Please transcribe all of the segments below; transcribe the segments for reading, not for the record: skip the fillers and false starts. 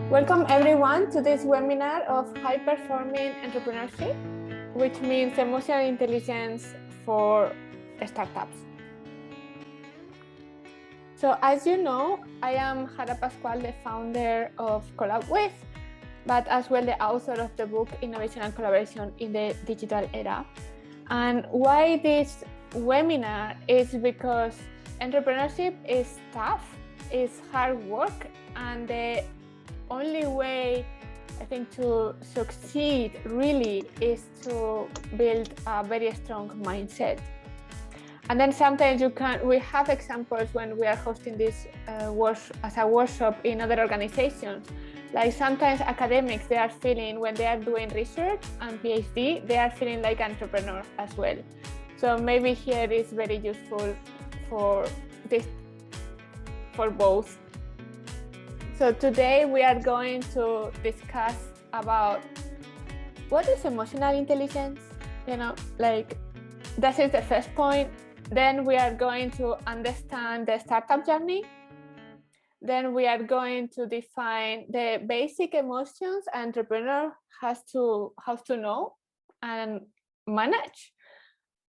Welcome everyone to this webinar of High Performing Entrepreneurship, which means emotional intelligence for startups. So as you know, I am Jara Pascual, the founder of Collabwith, but as well the author of the book Innovation and Collaboration in the Digital Era. And why this webinar is because entrepreneurship is tough, it's hard work, and the only way I think to succeed really is to build a very strong mindset. And then sometimes we have examples when we are hosting this as a workshop in other organizations. Like sometimes academics, they are feeling when they are doing research and PhD, they are feeling like entrepreneurs as well. So maybe here is very useful for both. So today we are going to discuss about what is emotional intelligence, that is the first point. Then we are going to understand the startup journey. Then we are going to define the basic emotions an entrepreneur has to know and manage.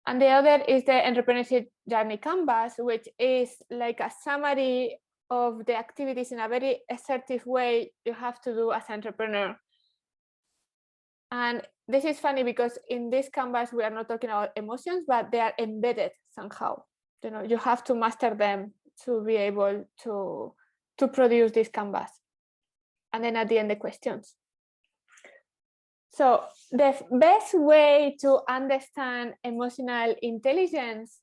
And the other is the entrepreneurship journey canvas, which is like a summary of the activities in a very assertive way you have to do as an entrepreneur. And this is funny because in this canvas we are not talking about emotions, but they are embedded somehow. You have to master them to be able to produce this canvas. And then at the end, the questions. So the best way to understand emotional intelligence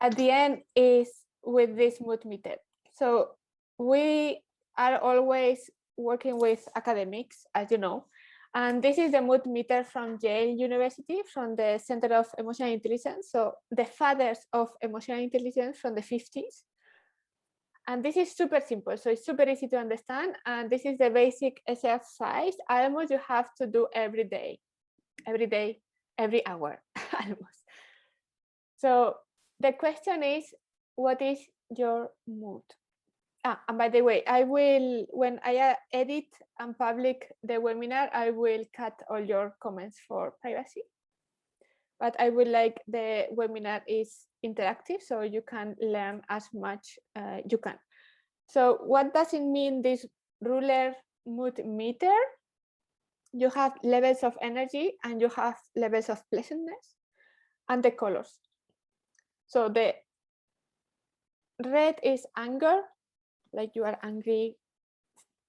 at the end is with this mood meter. So we are always working with academics, as you know, and this is the mood meter from Yale University, from the Center of Emotional Intelligence. So the fathers of emotional intelligence from the 50s. And this is super simple, so it's super easy to understand. And this is the basic exercise almost you have to do every day, every hour, almost. So the question is, what is your mood? And by the way, I will, when I edit and public the webinar, I will cut all your comments for privacy. But I would like the webinar is interactive, so you can learn as much you can. So what does it mean, this ruler mood meter? You have levels of energy and you have levels of pleasantness and the colors. So the red is anger, like you are angry,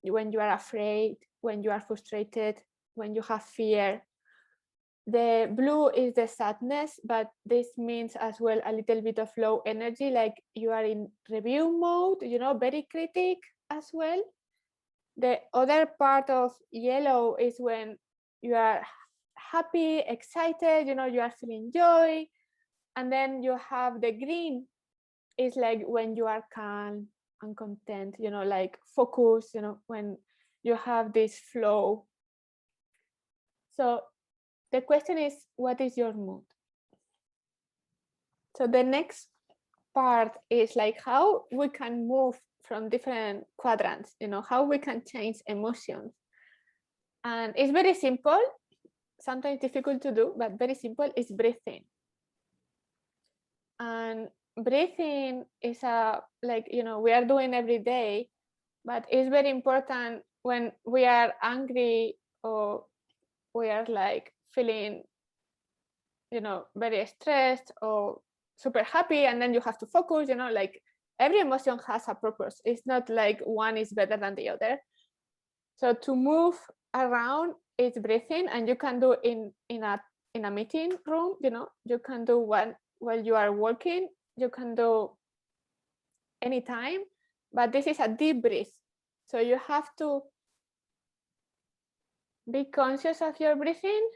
when you are afraid, when you are frustrated, when you have fear. The blue is the sadness, but this means as well a little bit of low energy, like you are in review mode, very critic as well. The other part of yellow is when you are happy, excited, you are feeling joy. And then you have the green is like when you are calm and content, like focus, when you have this flow. So the question is, what is your mood? So the next part is like how we can move from different quadrants, how we can change emotions. And it's very simple, sometimes difficult to do, but very simple, is breathing. And breathing is we are doing every day, but it's very important when we are angry or we are like feeling very stressed or super happy, and then you have to focus, like every emotion has a purpose. It's not like one is better than the other. So to move around is breathing, and you can do in a meeting room, you can do one while you are working, you can do anytime, but this is a deep breath. So you have to be conscious of your breathing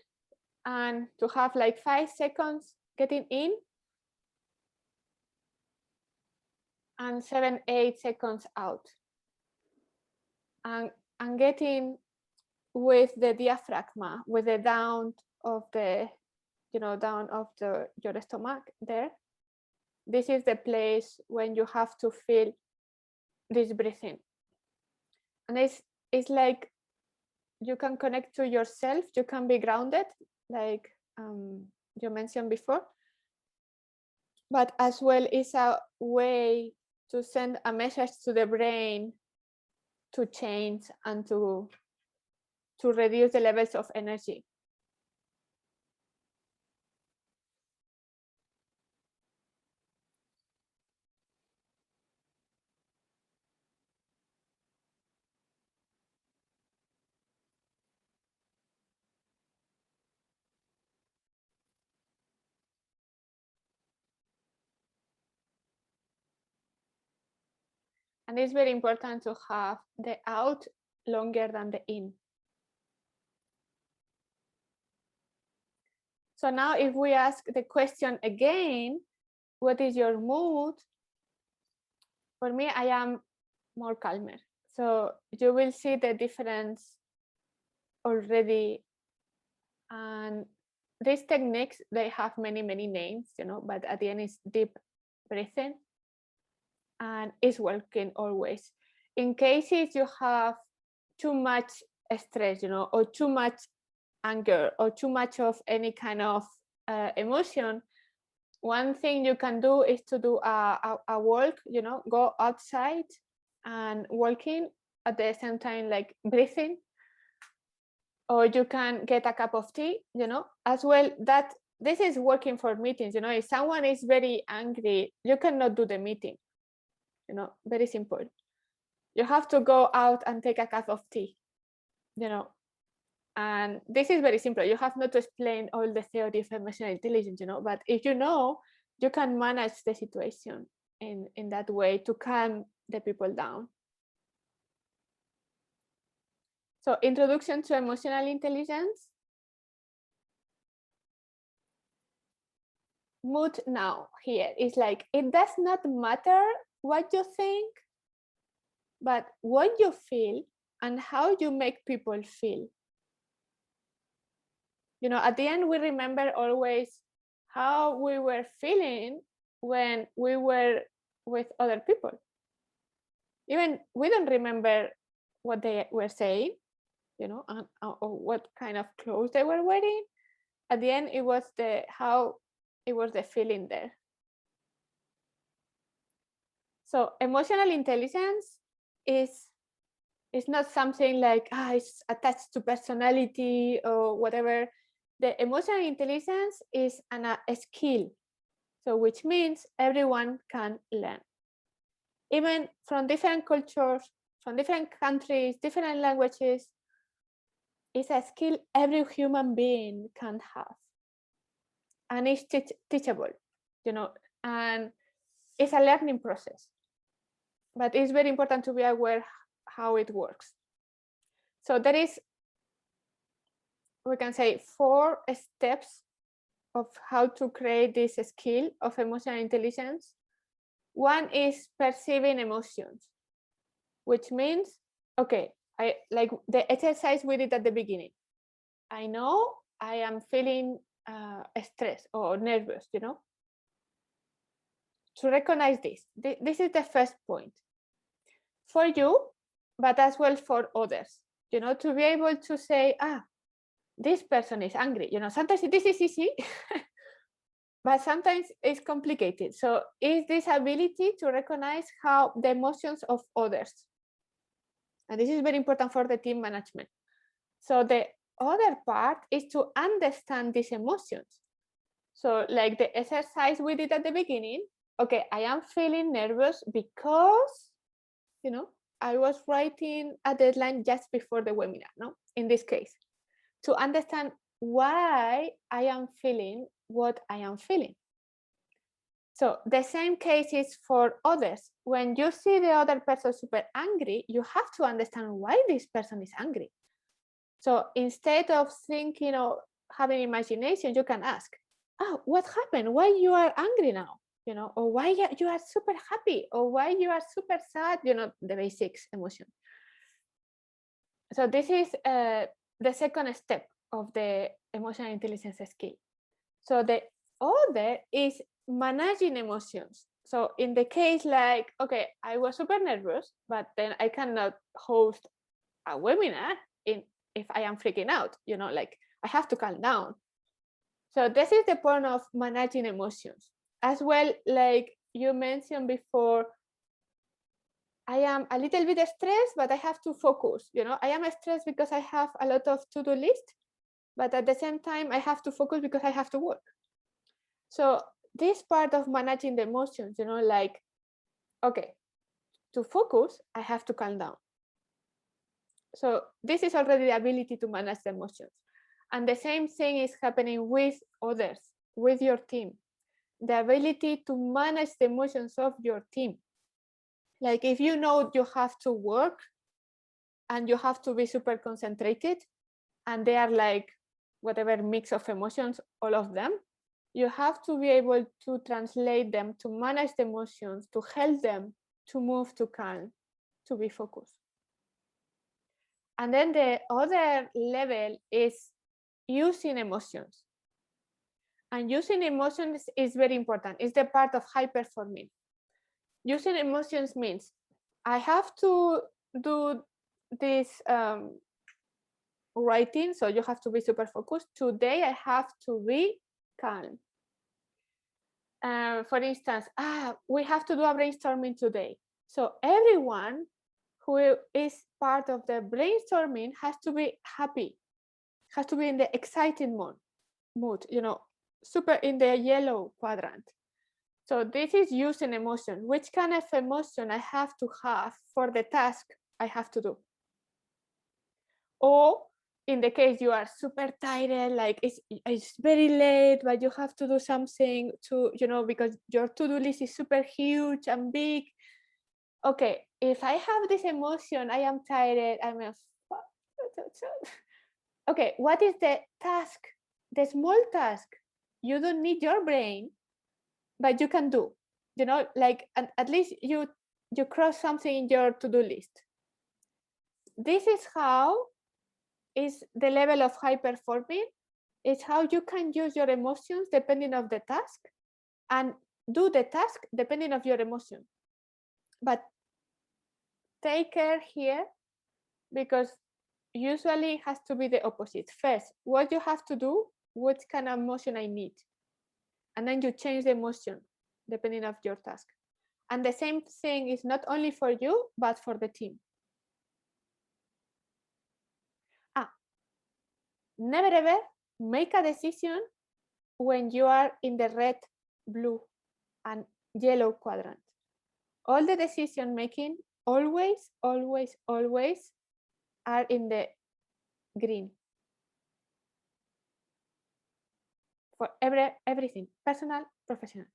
and to have like 5 seconds getting in and 7-8 seconds out, and getting with the diaphragm, with the down of the your stomach there. This is the place when you have to feel this breathing. And it's like you can connect to yourself, you can be grounded, like you mentioned before, but as well is a way to send a message to the brain to change and to reduce the levels of energy. And it's very important to have the out longer than the in. So now if we ask the question again, what is your mood? For me, I am more calmer. So you will see the difference already. And these techniques, they have many, many names, but at the end it's deep breathing and it's working always. In cases you have too much stress, or too much anger or too much of any kind of emotion, one thing you can do is to do a walk, go outside and walking at the same time, like breathing. Or you can get a cup of tea, as well. That this is working for meetings. If someone is very angry, you cannot do the meeting. Very simple. You have to go out and take a cup of tea, and this is very simple. You have not to explain all the theory of emotional intelligence, but if you can manage the situation in that way to calm the people down. So introduction to emotional intelligence. Mood now here is like, it does not matter what you think, but what you feel and how you make people feel. At the end, we remember always how we were feeling when we were with other people. Even we don't remember what they were saying, or what kind of clothes they were wearing. At the end, it was the feeling there. So emotional intelligence is not something like it's attached to personality or whatever. The emotional intelligence is a skill, so which means everyone can learn, even from different cultures, from different countries, different languages. It's a skill every human being can have, and it's teachable, and it's a learning process. But it's very important to be aware how it works. So there is, we can say, 4 steps of how to create this skill of emotional intelligence. One is perceiving emotions, which means, okay, I like the exercise we did at the beginning. I know I am feeling stressed or nervous, to recognize this. This is the first point for you, but as well for others, to be able to say, this person is angry. Sometimes this is easy, but sometimes it's complicated. So is this ability to recognize how the emotions of others, and this is very important for the team management. So the other part is to understand these emotions. So like the exercise we did at the beginning, okay, I am feeling nervous because, I was writing a deadline just before the webinar, in this case, to understand why I am feeling what I am feeling. So the same case is for others. When you see the other person super angry, you have to understand why this person is angry. So instead of thinking or having imagination, you can ask, what happened? Why you are angry now? Or why you are super happy, or why you are super sad, the basics emotion. So this is the second step of the emotional intelligence skill. So the other is managing emotions. So in the case like, okay, I was super nervous, but then I cannot host a webinar if I am freaking out, like I have to calm down. So this is the point of managing emotions. As well, like you mentioned before, I am a little bit stressed, but I have to focus. I am stressed because I have a lot of to-do list, but at the same time, I have to focus because I have to work. So this part of managing the emotions, like, okay, to focus, I have to calm down. So this is already the ability to manage the emotions. And the same thing is happening with others, with your team. The ability to manage the emotions of your team. Like if you know you have to work and you have to be super concentrated, and they are like whatever mix of emotions, all of them, you have to be able to translate them, to manage the emotions, to help them to move to calm, to be focused. And then the other level is using emotions. And using emotions is very important. It's the part of high performing. Using emotions means I have to do this writing, so you have to be super focused. Today I have to be calm. For instance, we have to do a brainstorming today. So everyone who is part of the brainstorming has to be happy, has to be in the exciting mood, super in the yellow quadrant. So this is using emotion. Which kind of emotion I have to have for the task I have to do? Or in the case you are super tired, like it's very late, but you have to do something to, because your to-do list is super huge and big. Okay, if I have this emotion, I am tired, okay, what is the task? The small task you don't need your brain, but you can do, like at least you cross something in your to-do list. This is how is the level of high performing. It's how you can use your emotions depending of the task and do the task depending of your emotion. But take care here, because usually it has to be the opposite. First, what you have to do, what kind of emotion I need, and then you change the emotion depending of your task. And the same thing is not only for you, but for the team. Never ever make a decision when you are in the red, blue, and yellow quadrant. All the decision making always, always, always are in the green. For everything, personal, professional.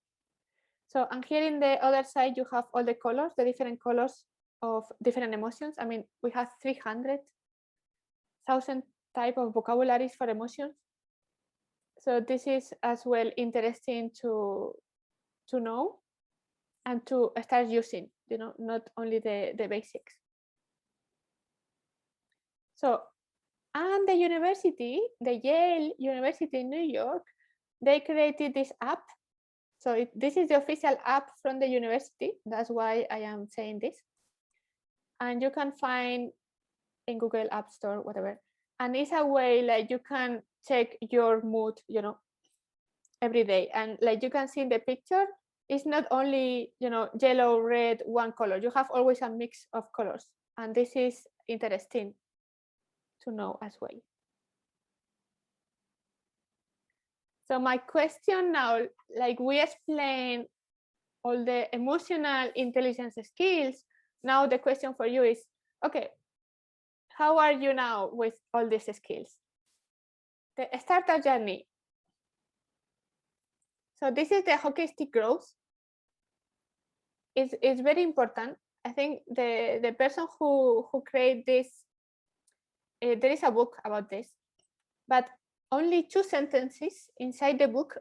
So, and here in the other side, you have all the colors, the different colors of different emotions. I mean, we have 300,000 type of vocabularies for emotions. So this is as well interesting to know and to start using, not only the basics. So, and the university, the Yale University in New York, they created this app. So this is the official app from the university. That's why I am saying this. And you can find in Google App Store, whatever. And it's a way like you can check your mood, every day. And like you can see in the picture, it's not only, yellow, red, one color. You have always a mix of colors. And this is interesting to know as well. So my question now, like we explained all the emotional intelligence skills. Now the question for you is, okay, how are you now with all these skills? The startup journey. So this is the hockey stick growth. It's very important. I think the person who created this, there is a book about this, but only 2 sentences inside the book,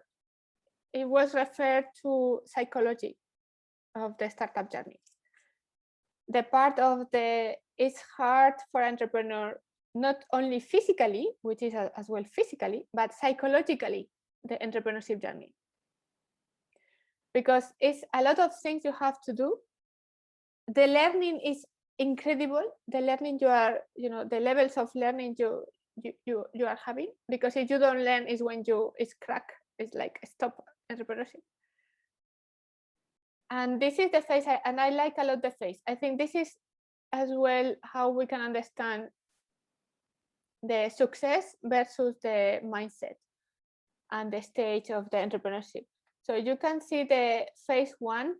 it was referred to psychology of the startup journey. The part of it's hard for entrepreneur, not only physically, which is as well physically, but psychologically, the entrepreneurship journey. Because it's a lot of things you have to do. The learning is incredible the learning you are, the levels of learning you are having, because if you don't learn is when it's crack, it's like stop entrepreneurship. And this is the phase, and I like a lot the phase. I think this is as well how we can understand the success versus the mindset and the stage of the entrepreneurship. So you can see the phase 1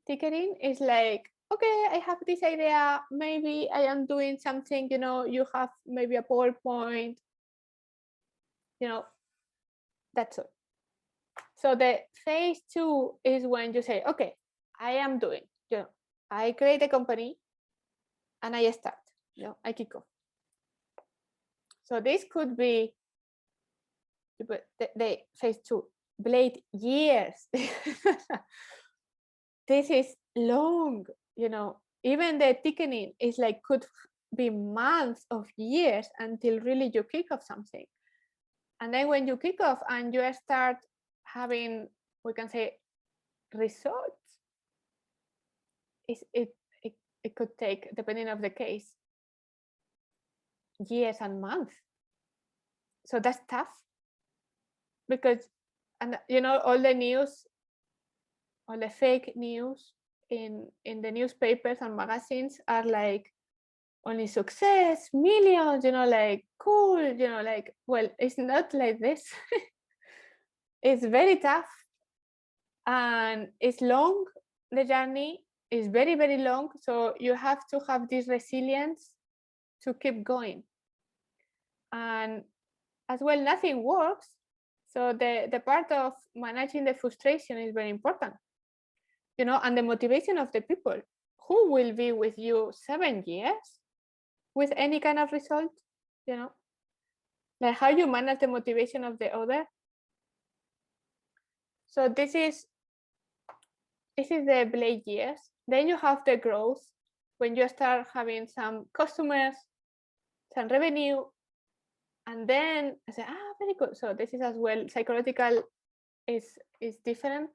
ticketing is like, okay, I have this idea, maybe I am doing something, you have maybe a PowerPoint, that's all. So the phase 2 is when you say, okay, I am doing, I create a company and I start, I kick off. So this could be the phase 2, blade years. This is long, even the ticketing is like, could be months of years until really you kick off something. And then when you kick off and you start having, we can say, results, it could take, depending on the case, years and months. So that's tough, because, and all the news, all the fake news in the newspapers and magazines are like, only success, millions, like cool, like, well, it's not like this. It's very tough and it's long. The journey is very, very long. So you have to have this resilience to keep going. And as well, nothing works. So the part of managing the frustration is very important, and the motivation of the people who will be with you 7 years with any kind of result, like how you manage the motivation of the other. So this is the blade years. Then you have the growth, when you start having some customers, some revenue, and then I say, very good. So this is as well, psychological is different.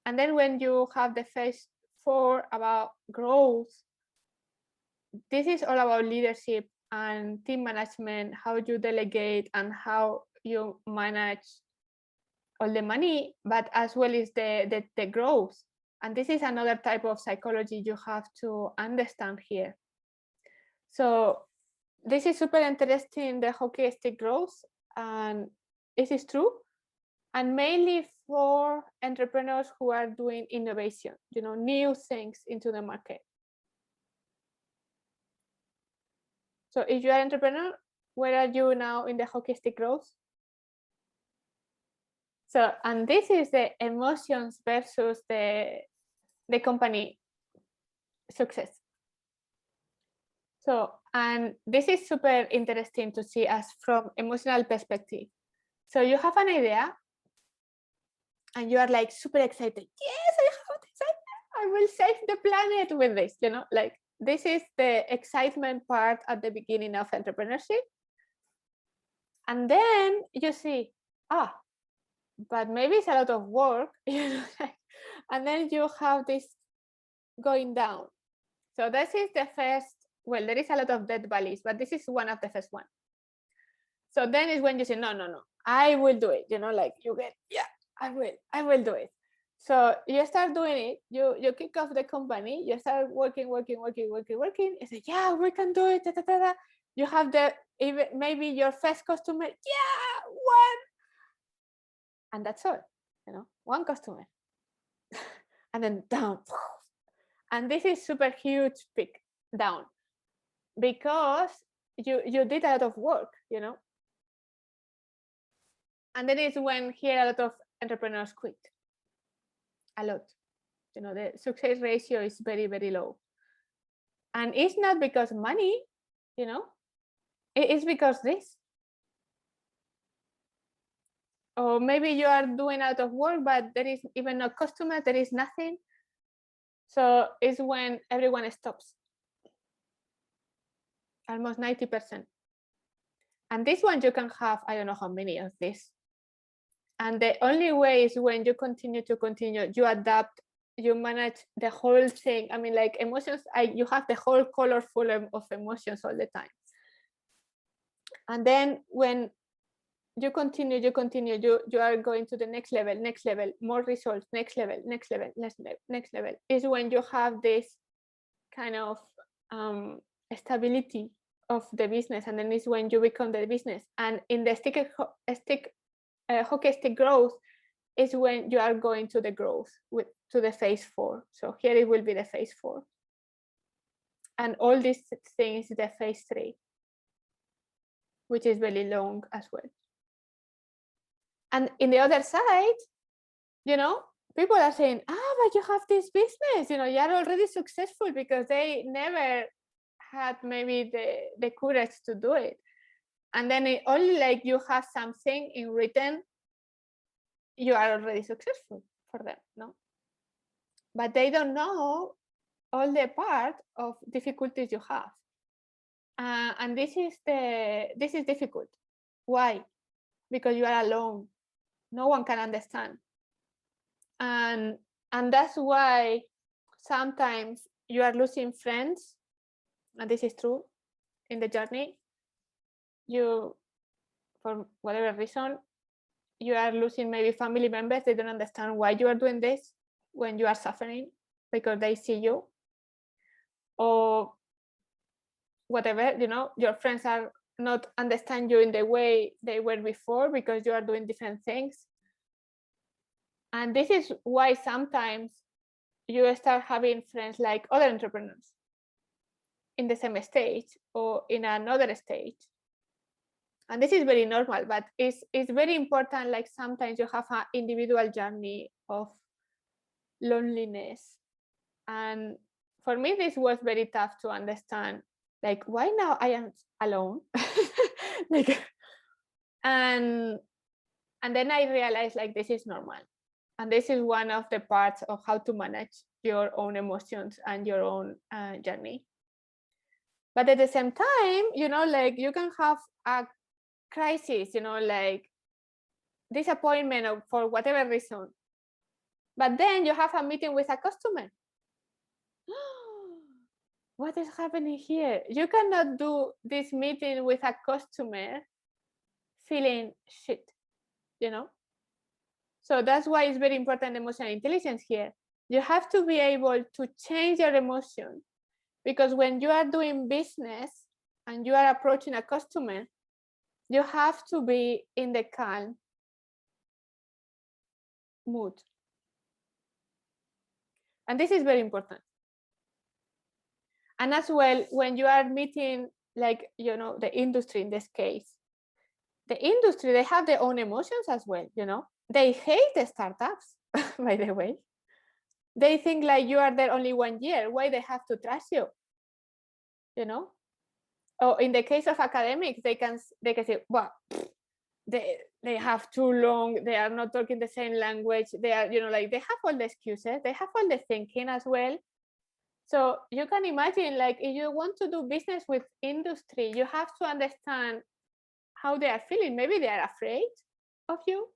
And then when you have the phase 4 about growth, this is all about leadership and team management, how you delegate and how you manage all the money, but as well as the growth. And this is another type of psychology you have to understand here. So this is super interesting, the hockey stick growth, and this is true. And mainly for entrepreneurs who are doing innovation, new things into the market. So if you are an entrepreneur, where are you now in the hockey stick growth? So, and this is the emotions versus the company success. So, and this is super interesting to see as from emotional perspective. So you have an idea and you are like super excited. Yes, I have this idea. I will save the planet with this, like this is the excitement part at the beginning of entrepreneurship. And then you see, but maybe it's a lot of work, and then you have this going down. So this is the first, well, there is a lot of dead valleys, but this is one of the first one. So then is when you say, no, I will do it, like you get, I will do it. So you start doing it, you kick off the company, you start working. You say, yeah, we can do it. You have even maybe your first customer, one. And that's all, one customer. And then down. And this is super huge peak down, because you did a lot of work, And then it's when here a lot of entrepreneurs quit. A lot. The success ratio is very, very low. And it's not because money, it is because this. Or maybe you are doing a lot of work, but there is even no customer, there is nothing. So it's when everyone stops. Almost 90%. And this one you can have, I don't know how many of this. And the only way is when you continue, you adapt you manage the whole thing. I mean, like emotions, you have the whole color full of emotions all the time. And then when you continue, you are going to the next level, more results, next level, next level, is when you have this kind of stability of the business, and then is when you become the business. And in the hockey stick growth is when you are going to the growth, to the phase 4. So here it will be the phase 4, and all these things the phase 3, which is very long as well. And in the other side, people are saying, but you have this business, you are already successful, because they never had maybe the courage to do it. And then only like you have something in written, you are already successful for them, no? But they don't know all the part of difficulties you have. And this is difficult. Why? Because you are alone. No one can understand. And that's why sometimes you are losing friends, and this is true in the journey. You, for whatever reason, you are losing maybe family members. They don't understand why you are doing this when you are suffering, because they see you, or whatever, your friends are not understand you in the way they were before, because you are doing different things. And this is why sometimes you start having friends like other entrepreneurs in the same stage or in another stage. And this is very normal, but it's very important. Like sometimes you have an individual journey of loneliness. And for me, this was very tough to understand. Like, why now I am alone? And then I realized, like, this is normal. And this is one of the parts of how to manage your own emotions and your own journey. But at the same time, like you can have a crisis, like disappointment for whatever reason. But then you have a meeting with a customer. What is happening here? You cannot do this meeting with a customer feeling shit, So that's why it's very important emotional intelligence here. You have to be able to change your emotion, because when you are doing business and you are approaching a customer, you have to be in the calm mood. And this is very important. And as well, when you are meeting, like, the industry in this case, the industry, they have their own emotions as well, They hate the startups, by the way. They think like you are there only 1 year. Why they have to trust you, Or in the case of academics, they can say, well, they have too long, they are not talking the same language, they are, like they have all the excuses, they have all the thinking as well. So you can imagine, like, if you want to do business with industry, you have to understand how they are feeling. Maybe they are afraid of you.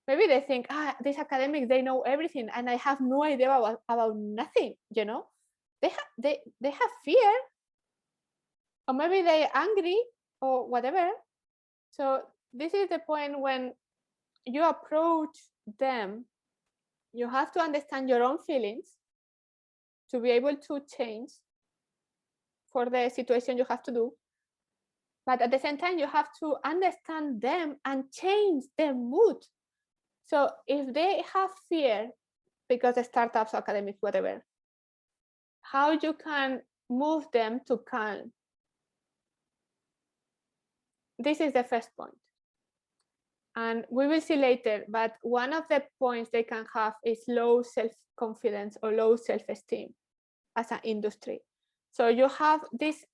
Maybe they think, these academics, they know everything, and I have no idea about nothing, They have fear, or maybe they're angry or whatever. So this is the point when you approach them, you have to understand your own feelings to be able to change for the situation you have to do. But at the same time, you have to understand them and change their mood. So if they have fear because of startups, academics, whatever, how you can move them to calm. This is the first point. And we will see later, but one of the points they can have is low self-confidence or low self-esteem as an industry. So you have this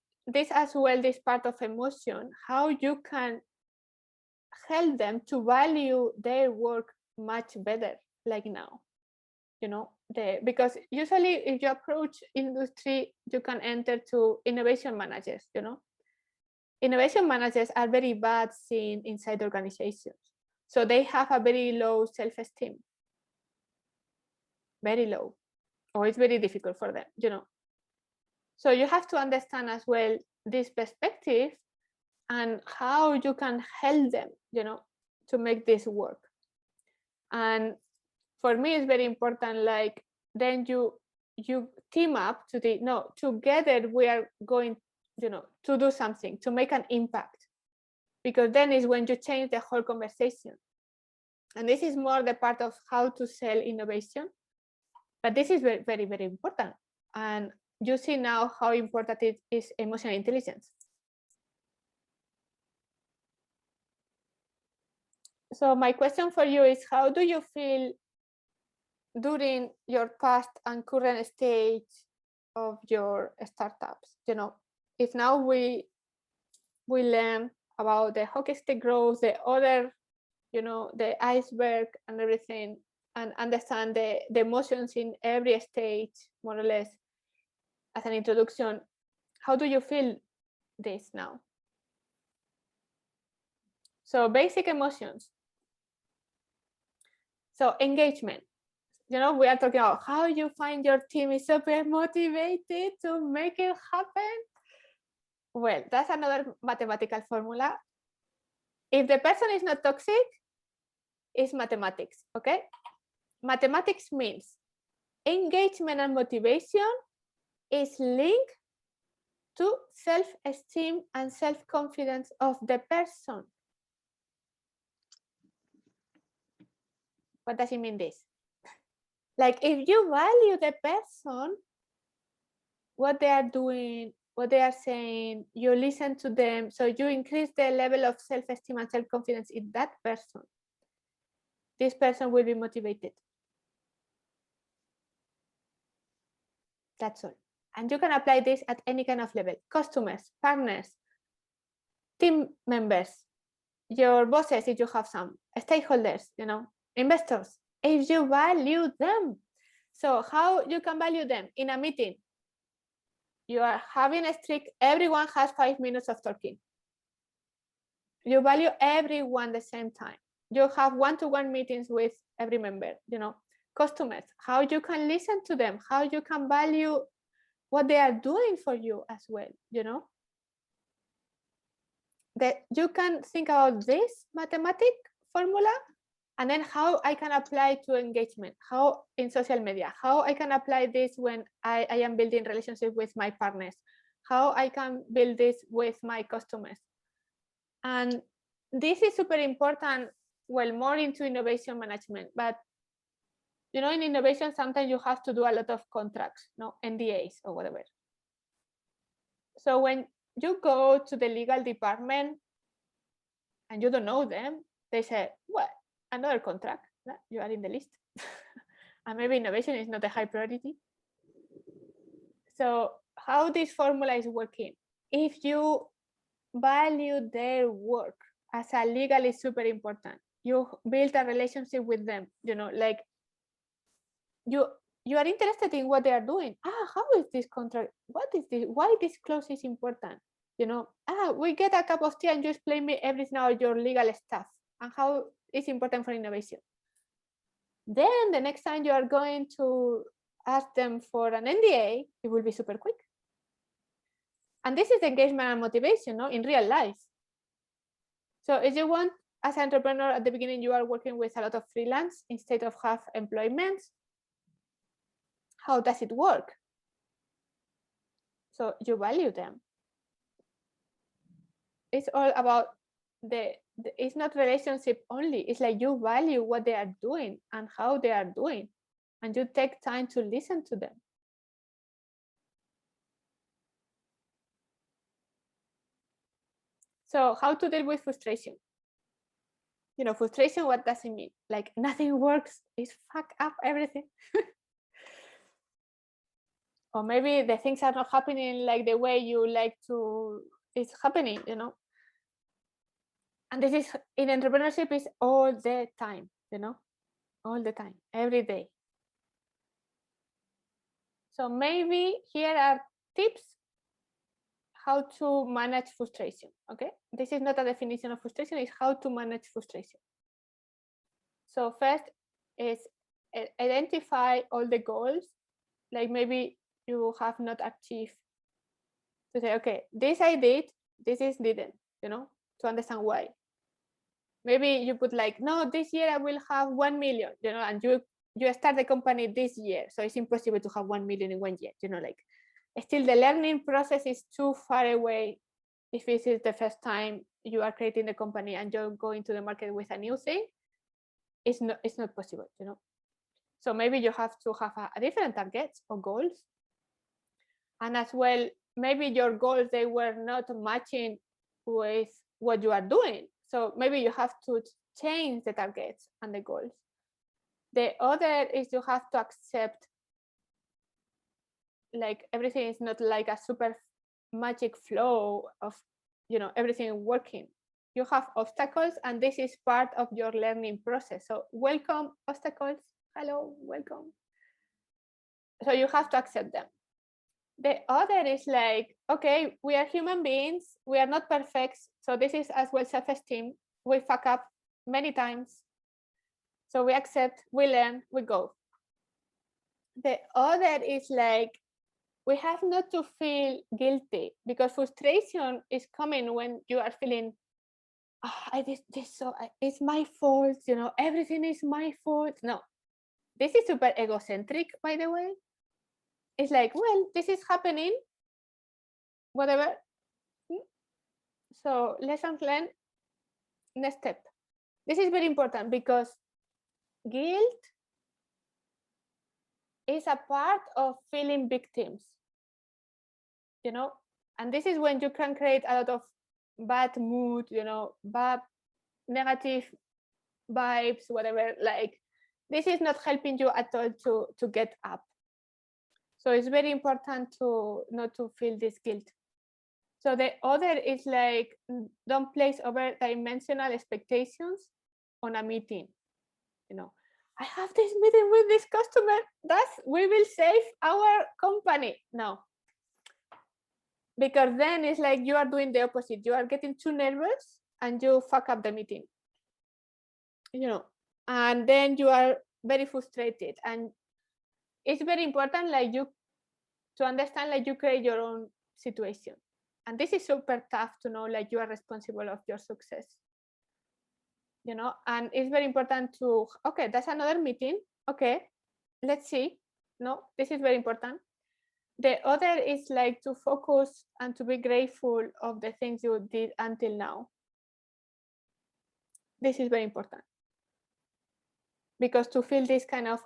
as well, this part of emotion, how you can help them to value their work much better, like now, because usually if you approach industry, you can enter to innovation managers, Innovation managers are very bad seen inside organizations. So they have a very low self-esteem. very low, or it's very difficult for them, So you have to understand as well this perspective and how you can help them, to make this work. And for me, it's very important, like, then you team up together we are going, to do something, to make an impact, because then is when you change the whole conversation. And this is more the part of how to sell innovation, but this is very, very, very important. And you see now how important it is emotional intelligence. So my question for you is, how do you feel during your past and current stage of your startups? If now we learn about the hockey stick growth, the other, the iceberg and everything, and understand the emotions in every stage, more or less, as an introduction, how do you feel this now? So basic emotions. So engagement. We are talking about how you find your team is super motivated to make it happen. Well, that's another mathematical formula. If the person is not toxic, it's mathematics, okay? Mathematics means engagement and motivation is linked to self-esteem and self-confidence of the person. What does it mean this? Like, if you value the person, what they are doing, what they are saying, you listen to them, so you increase the level of self-esteem and self-confidence in that person. This person will be motivated. That's all. And you can apply this at any kind of level: customers, partners, team members, your bosses if you have some, stakeholders, investors, if you value them. So how you can value them? In a meeting, you are having a strict, everyone has 5 minutes of talking. You value everyone the same time. You have one-to-one meetings with every member, customers, how you can listen to them, how you can value what they are doing for you as well, that you can think about this mathematic formula, and then how I can apply to engagement, how in social media, how I can apply this when I am building relationship with my partners, how I can build this with my customers. And this is super important, well, more into innovation management, but in innovation, sometimes you have to do a lot of contracts, NDAs or whatever. So when you go to the legal department and you don't know them, they say, well, another contract, you are in the list. And maybe innovation is not a high priority. So how this formula is working, if you value their work as a legal is super important, you build a relationship with them, like you are interested in what they are doing. How is this contract? What is this? Why this clause is important? We get a cup of tea and you explain me everything about your legal stuff and how it's important for innovation. Then the next time you are going to ask them for an NDA, it will be super quick. And this is engagement and motivation, in real life. So if you want, as an entrepreneur at the beginning, you are working with a lot of freelance instead of have employment. How does it work? So you value them. It's all about it's not relationship only. It's like you value what they are doing and how they are doing, and you take time to listen to them. So how to deal with frustration? Frustration, what does it mean? Like nothing works, it's fuck up everything. Or maybe the things are not happening like the way you like to, it's happening, And this is, in entrepreneurship, is all the time, all the time, every day. So maybe here are tips how to manage frustration, okay? This is not a definition of frustration, it's how to manage frustration. So first is identify all the goals, like maybe you have not achieved, to say, okay, this I did, this is didn't, to understand why. Maybe you put like, no, this year I will have 1 million, and you start the company this year, so it's impossible to have 1 million in 1 year, like still the learning process is too far away. If this is the first time you are creating the company and you're going to the market with a new thing, it's not possible, So maybe you have to have a different targets or goals. And as well, maybe your goals, they were not matching with what you are doing. So maybe you have to change the targets and the goals. The other is you have to accept, like, everything is not like a super magic flow of, everything working. You have obstacles, and this is part of your learning process. So welcome obstacles. Hello, welcome. So you have to accept them. The other is like, okay, we are human beings. We are not perfect. So this is as well self-esteem. We fuck up many times. So we accept, we learn, we go. The other is like, we have not to feel guilty, because frustration is coming when you are feeling, I did this, so it's my fault, everything is my fault. No, this is super egocentric, by the way. It's like, well, this is happening, whatever. So lessons learned, next step. This is very important, because guilt is a part of feeling victims, and this is when you can create a lot of bad mood, bad negative vibes, whatever. Like, this is not helping you at all to get up. So it's very important to not to feel this guilt. So the other is like, don't place over-dimensional expectations on a meeting. I have this meeting with this customer, we will save our company. No, because then it's like you are doing the opposite. You are getting too nervous and you fuck up the meeting, and then you are very frustrated. And it's very important, like, you to understand, like, you create your own situation. And this is super tough to know, like, you are responsible of your success, and it's very important to, okay, that's another meeting. Okay, let's see. No, this is very important. The other is like to focus and to be grateful of the things you did until now. This is very important, because to feel this kind of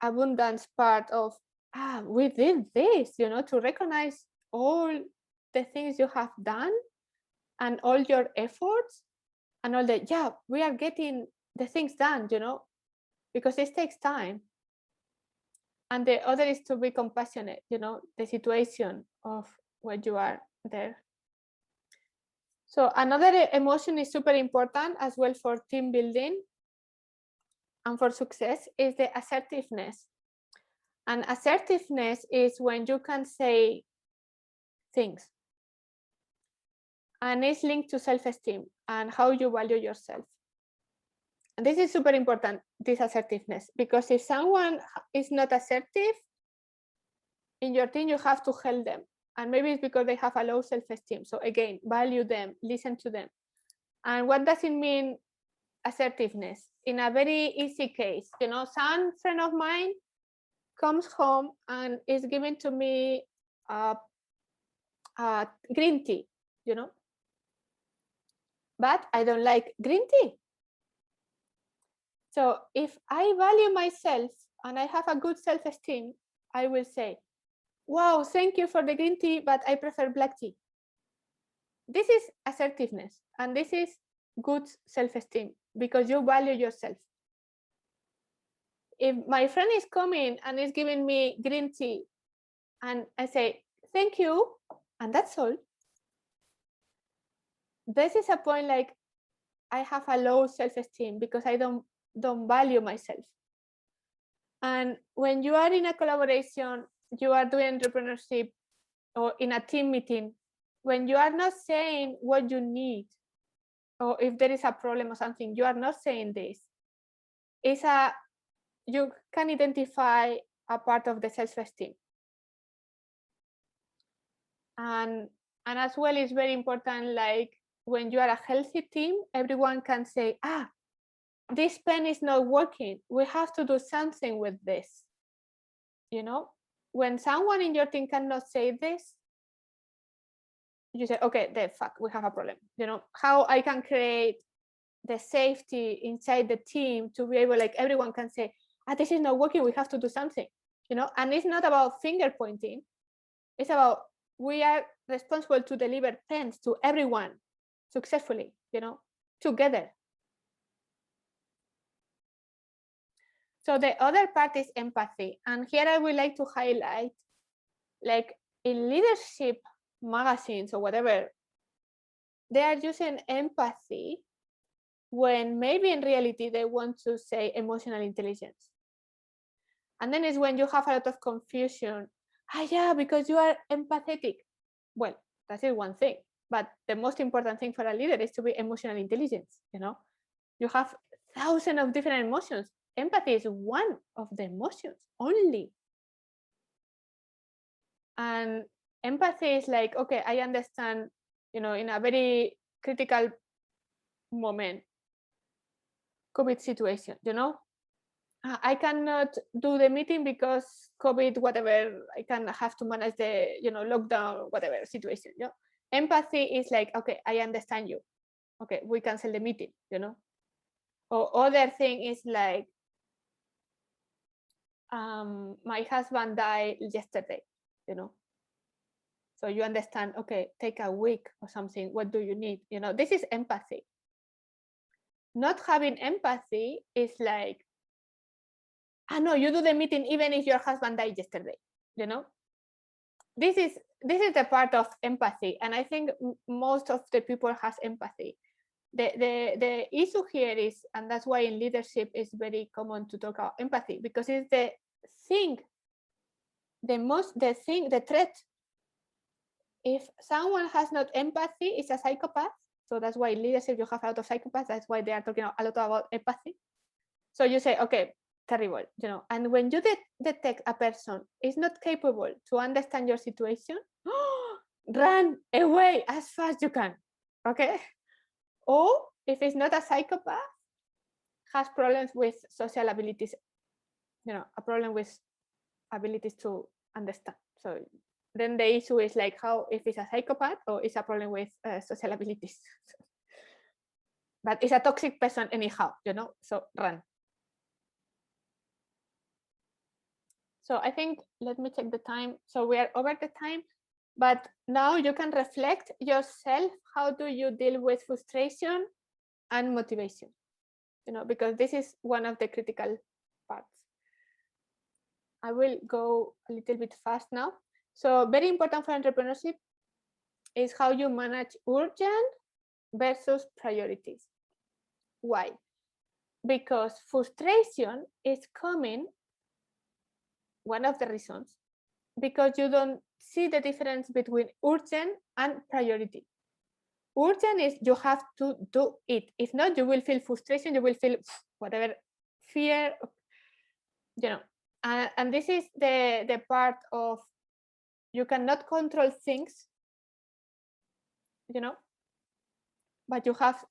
abundance part of, we did this, to recognize all the things you have done and all your efforts and all that. Yeah, we are getting the things done, because it takes time. And the other is to be compassionate, the situation of what you are there. So another emotion is super important as well for team building and for success is the assertiveness. And assertiveness is when you can say things. And it's linked to self-esteem and how you value yourself. And this is super important, this assertiveness, because if someone is not assertive in your team, you have to help them. And maybe it's because they have a low self-esteem. So again, value them, listen to them. And what does it mean, assertiveness? In a very easy case, some friend of mine comes home and is giving to me green tea, but I don't like green tea. So if I value myself and I have a good self-esteem, I will say, wow, thank you for the green tea, but I prefer black tea. This is assertiveness, and this is good self-esteem, because you value yourself. If my friend is coming and is giving me green tea and I say, thank you, and that's all, this is a point like I have a low self-esteem because I don't value myself. And when you are in a collaboration, you are doing entrepreneurship or in a team meeting, when you are not saying what you need, or if there is a problem or something, you are not saying this. It's a you can identify a part of the self-esteem. And as well, it's very important, like when you are a healthy team, everyone can say, this pen is not working. We have to do something with this. You know, when someone in your team cannot say this, you say, okay, then fuck, we have a problem. You know, how I can create the safety inside the team to be able, like everyone can say, this is not working, we have to do something, you know. And it's not about finger pointing. It's about, we are responsible to deliver pens to everyone successfully, you know, together. So the other part is empathy. And here I would like to highlight, like in leadership magazines or whatever, they are using empathy when maybe in reality they want to say emotional intelligence. And then it's when you have a lot of confusion. Yeah, because you are empathetic. Well, that is one thing. But the most important thing for a leader is to be emotional intelligence. You know, you have thousands of different emotions. Empathy is one of the emotions only. And empathy is like, okay, I understand, you know, in a very critical moment, COVID situation, you know, I cannot do the meeting because COVID, whatever, I can have to manage the, you know, lockdown, whatever situation. You know? Empathy is like, okay, I understand you. Okay, we cancel the meeting, you know. Or other thing is like, my husband died yesterday, you know. So you understand, okay, take a week or something. What do you need? You know, this is empathy. Not having empathy is like, no, you do the meeting even if your husband died yesterday, you know. This is the part of empathy, and I think most of the people has empathy. The issue here is, and that's why in leadership it's very common to talk about empathy, because it's the thing, the threat. If someone has not empathy, it's a psychopath. So that's why in leadership you have a lot of psychopaths. That's why they are talking a lot about empathy. So you say, okay, terrible, you know. And when you detect a person is not capable to understand your situation, run away as fast as you can, okay? Or if it's not a psychopath, has problems with social abilities, you know, a problem with abilities to understand. So then the issue is like, how, if it's a psychopath or it's a problem with social abilities. But it's a toxic person anyhow, you know, so run. So I think, let me check the time. So we are over the time, but now you can reflect yourself. How do you deal with frustration and motivation? You know, because this is one of the critical parts. I will go a little bit fast now. So very important for entrepreneurship is how you manage urgent versus priorities. Why? Because frustration is coming, one of the reasons, because you don't see the difference between urgent and priority. Urgent is you have to do it. If not, you will feel frustration, you will feel whatever, fear, you know. And this is the part of, you cannot control things, you know, but you have,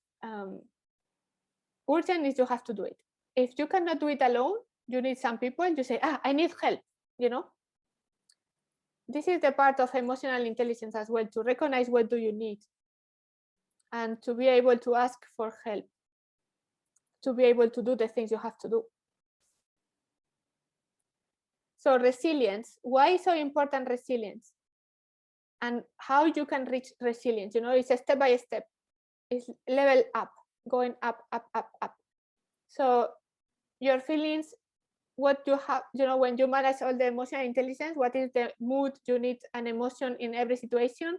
urgent is you have to do it. If you cannot do it alone, you need some people, you say, I need help, you know. This is the part of emotional intelligence as well, to recognize what do you need and to be able to ask for help, to be able to do the things you have to do. So resilience, why is so important resilience? And how you can reach resilience, you know, it's a step by step, it's level up, going up, up, up, up. So your feelings, what you have, you know, when you manage all the emotional intelligence, what is the mood you need an emotion in every situation?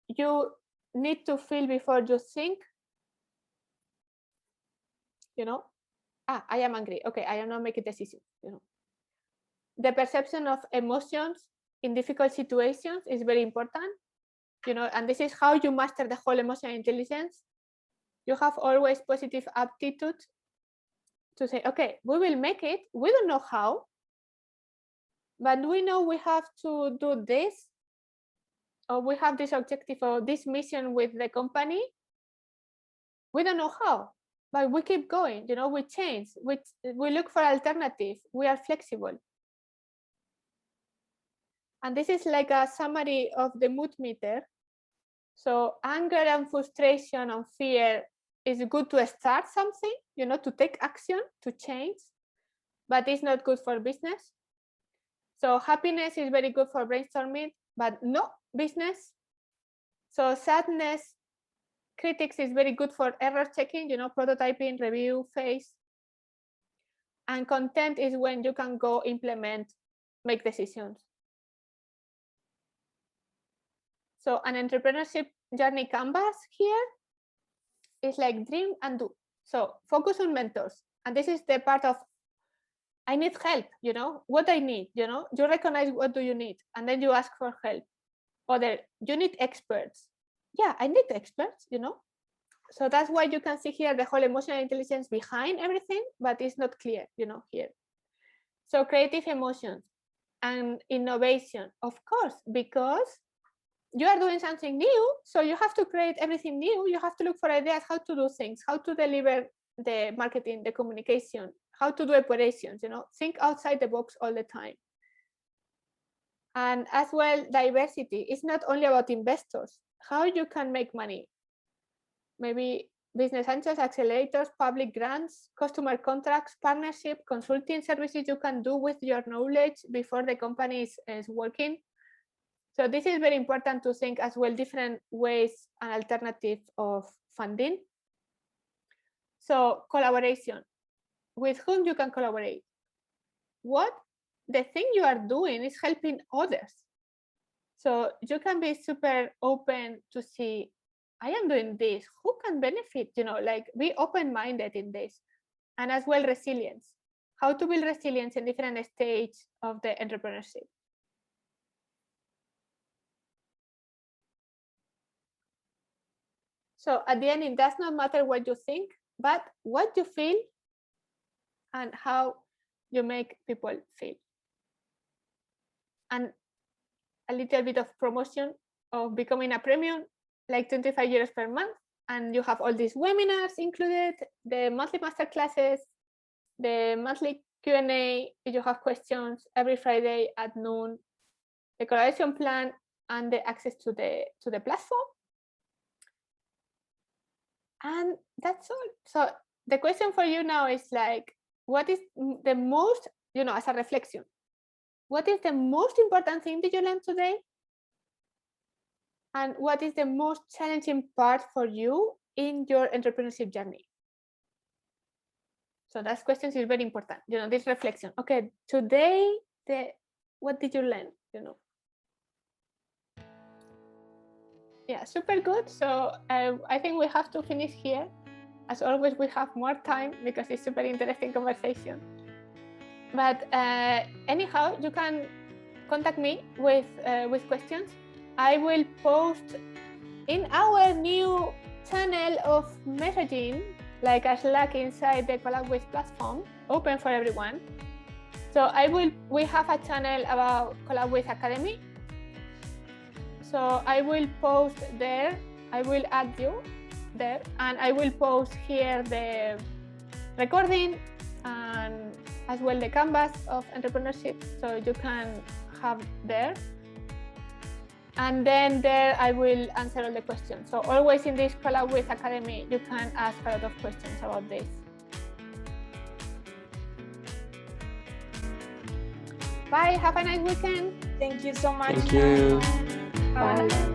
You need to feel before you think, you know. I am angry, okay, I am not making decisions, you know. The perception of emotions in difficult situations is very important, you know, and this is how you master the whole emotional intelligence. You have always positive aptitude to say, okay, we will make it. We don't know how, but we know we have to do this, or we have this objective or this mission with the company. We don't know how, but we keep going. We change. We look for alternatives. We are flexible. And this is like a summary of the mood meter. So anger and frustration and fear is good to start something, to take action, to change, but it's not good for business. So happiness is very good for brainstorming, but no business. So sadness, critics is very good for error checking, prototyping, review phase. And content is when you can go implement, make decisions. So an entrepreneurship journey canvas here is like dream and do. So focus on mentors. And this is the part of, I need help, what I need, you recognize what do you need, and then you ask for help. Other, you need experts. Yeah, I need experts, So that's why you can see here the whole emotional intelligence behind everything, but it's not clear, here. So creative emotions and innovation, of course, because you are doing something new, so you have to create everything new. You have to look for ideas how to do things, how to deliver the marketing, the communication, how to do operations, think outside the box all the time. And as well, diversity. It's not only about investors, how you can make money. Maybe business angels, accelerators, public grants, customer contracts, partnership, consulting services you can do with your knowledge before the company is working. So this is very important to think as well, different ways and alternatives of funding. So collaboration, with whom you can collaborate. What the thing you are doing is helping others. So you can be super open to see, I am doing this, who can benefit, like be open-minded in this. And as well, resilience, how to build resilience in different stages of the entrepreneurship. So at the end, it does not matter what you think, but what you feel and how you make people feel. And a little bit of promotion of becoming a premium, like 25 euros per month. And you have all these webinars included, the monthly masterclasses, the monthly Q&A, if you have questions every Friday at noon, the collaboration plan, and the access to the platform. And that's all. So the question for you now is like, what is the most, as a reflection, what is the most important thing that you learned today? And what is the most challenging part for you in your entrepreneurship journey? So that question is very important, this reflection. Okay, today, what did you learn, Yeah, super good. So I think we have to finish here. As always, we have more time because it's super interesting conversation. But anyhow, you can contact me with questions. I will post in our new channel of messaging, like a Slack inside the Collabwith platform, open for everyone. So we have a channel about Collabwith Academy. So I will post there, I will add you there, and I will post here the recording and as well the canvas of entrepreneurship, so you can have there. And then there I will answer all the questions. So always in this Collabwith Academy, you can ask a lot of questions about this. Bye, have a nice weekend. Thank you so much. Thank you. Bye.